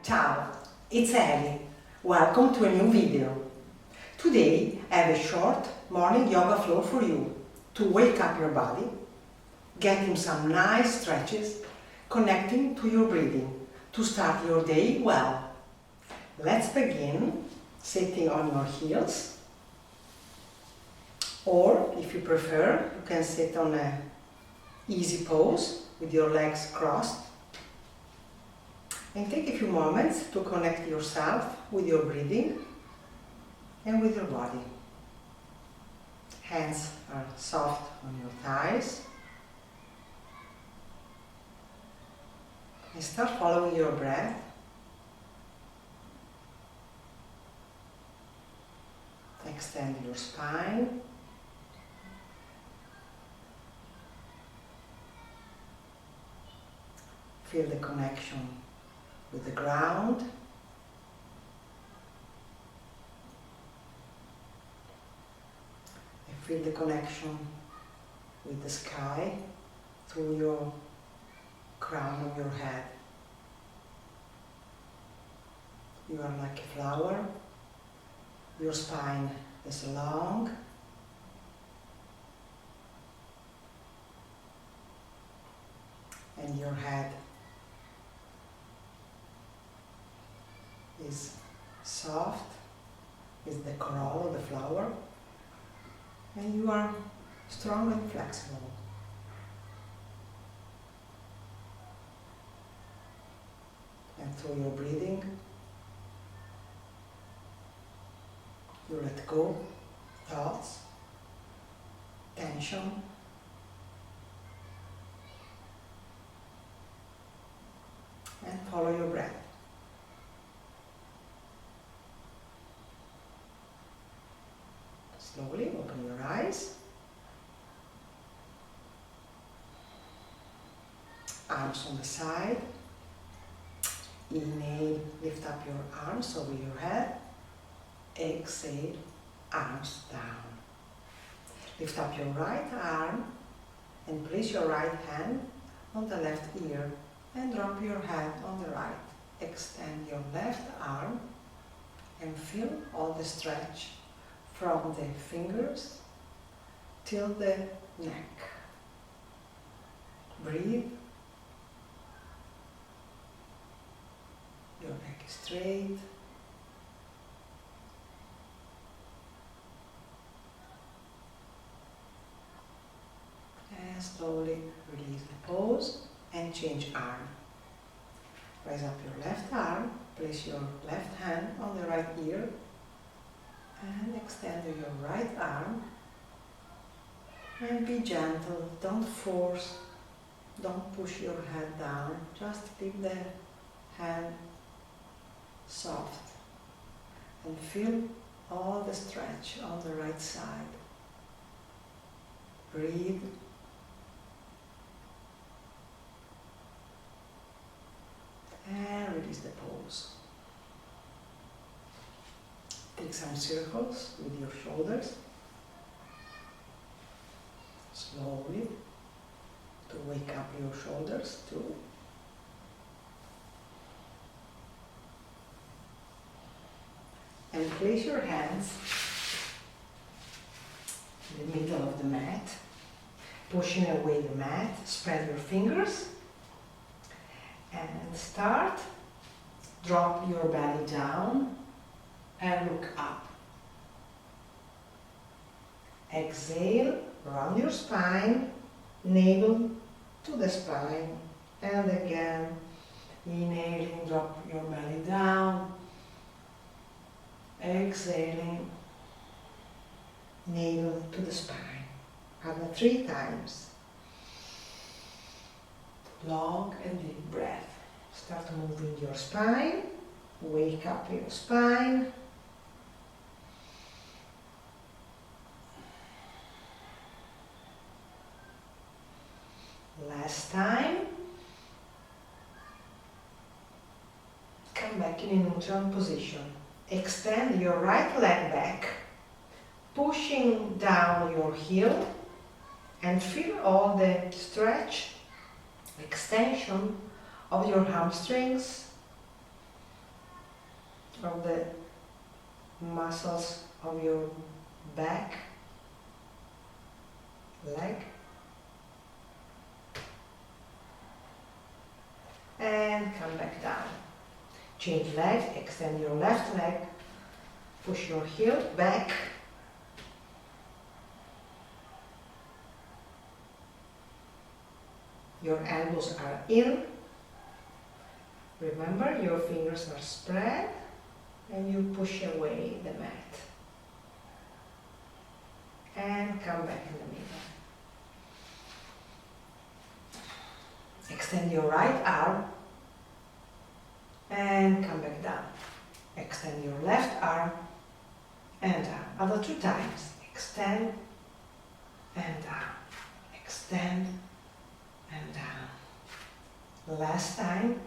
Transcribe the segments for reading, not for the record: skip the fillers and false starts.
Ciao, it's Ellie. Welcome to a new video. Today I have a short morning yoga flow for you to wake up your body, getting some nice stretches, connecting to your breathing to start your day well. Let's begin sitting on your heels, or if you prefer, you can sit on an easy pose with your legs crossed. And take a few moments to connect yourself with your breathing and with your body. Hands are soft on your thighs. And start following your breath. Extend your spine. Feel the connection with the ground. And feel the connection with the sky through your crown of your head. You are like a flower. Your spine is long. And your head is soft, is the corolla of the flower, and you are strong and flexible. And through your breathing, you let go thoughts, tension, and follow your breath. Slowly open your eyes. Arms on the side. Inhale, lift up your arms over your head. Exhale, arms down. Lift up your right arm and place your right hand on the left ear and drop your head on the right. Extend your left arm and feel all the stretch from the fingers till the neck. Breathe. Your neck is straight. And slowly release the pose and change arm. Raise up your left arm, place your left hand on the right ear and extend your right arm and be gentle, don't force, don't push your head down, just leave the hand soft and feel all the stretch on the right side. Breathe. And release the pose. Take some circles with your shoulders. Slowly to wake up your shoulders too. And place your hands in the middle of the mat, pushing away the mat. Spread your fingers. And start, drop your belly down and look up. Exhale, round your spine, navel to the spine. And again, inhaling, drop your belly down. Exhaling, navel to the spine. Another 3 times. Long and deep breath. Start moving your spine. Wake up your spine. Last time. Come back in a neutral position. Extend your right leg back, pushing down your heel and feel all the stretch, extension of your hamstrings, of the muscles of your back, leg, and come back down. Change leg, extend your left leg, push your heel back, your elbows are in. Remember, your fingers are spread and you push away the mat. And come back in the middle. Extend your right arm and come back down. Extend your left arm and down. Other 2 times. Extend and down. Extend and down. Last time.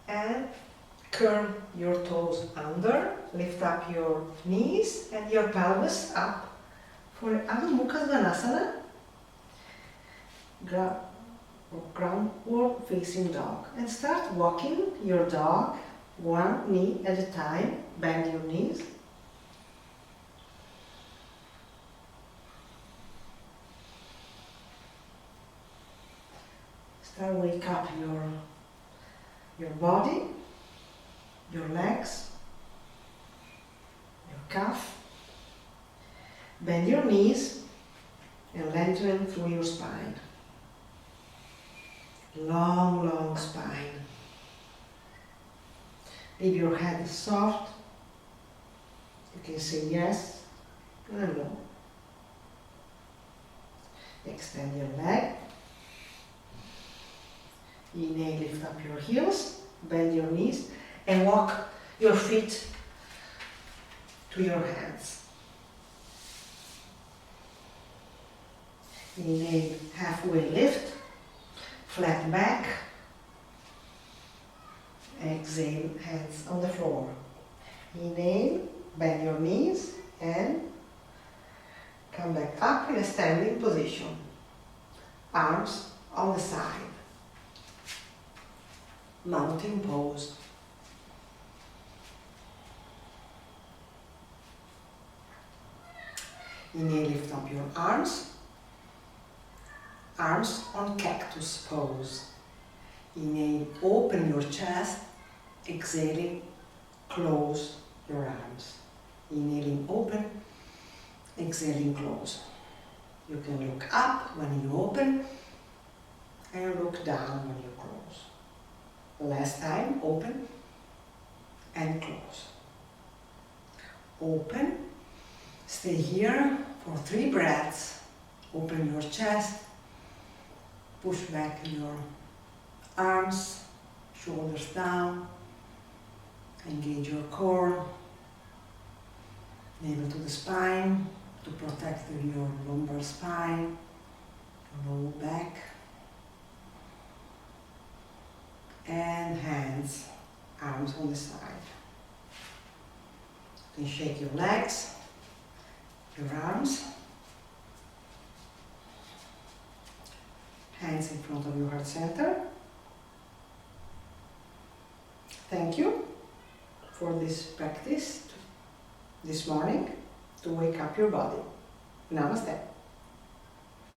And curl your toes under, lift up your knees and your pelvis up for Adho Mukha Svanasana, groundward facing dog. And start walking your dog 1 knee at a time, bend your knees. Start wake up your body, your legs, your calf. Bend your knees and lengthen through your spine. Long, long spine. Leave your head soft. You can say yes and no. Extend your leg. Inhale, lift up your heels, bend your knees, and walk your feet to your hands. Inhale, halfway lift, flat back. Exhale, hands on the floor. Inhale, bend your knees, and come back up in a standing position. Arms on the side. Mountain pose. Inhale, lift up your arms. Arms on cactus pose. Inhale, open your chest. Exhaling, close your arms. Inhaling, open. Exhaling, close. You can look up when you open and look down when you close. Last time, open and close. Open, stay here for 3 breaths. Open your chest, push back your arms, shoulders down, engage your core, navel to the spine to protect your lumbar spine, your low back. And hands, arms on the side. You can shake your legs, your arms, hands in front of your heart center. Thank you for this practice this morning to wake up your body. Namaste.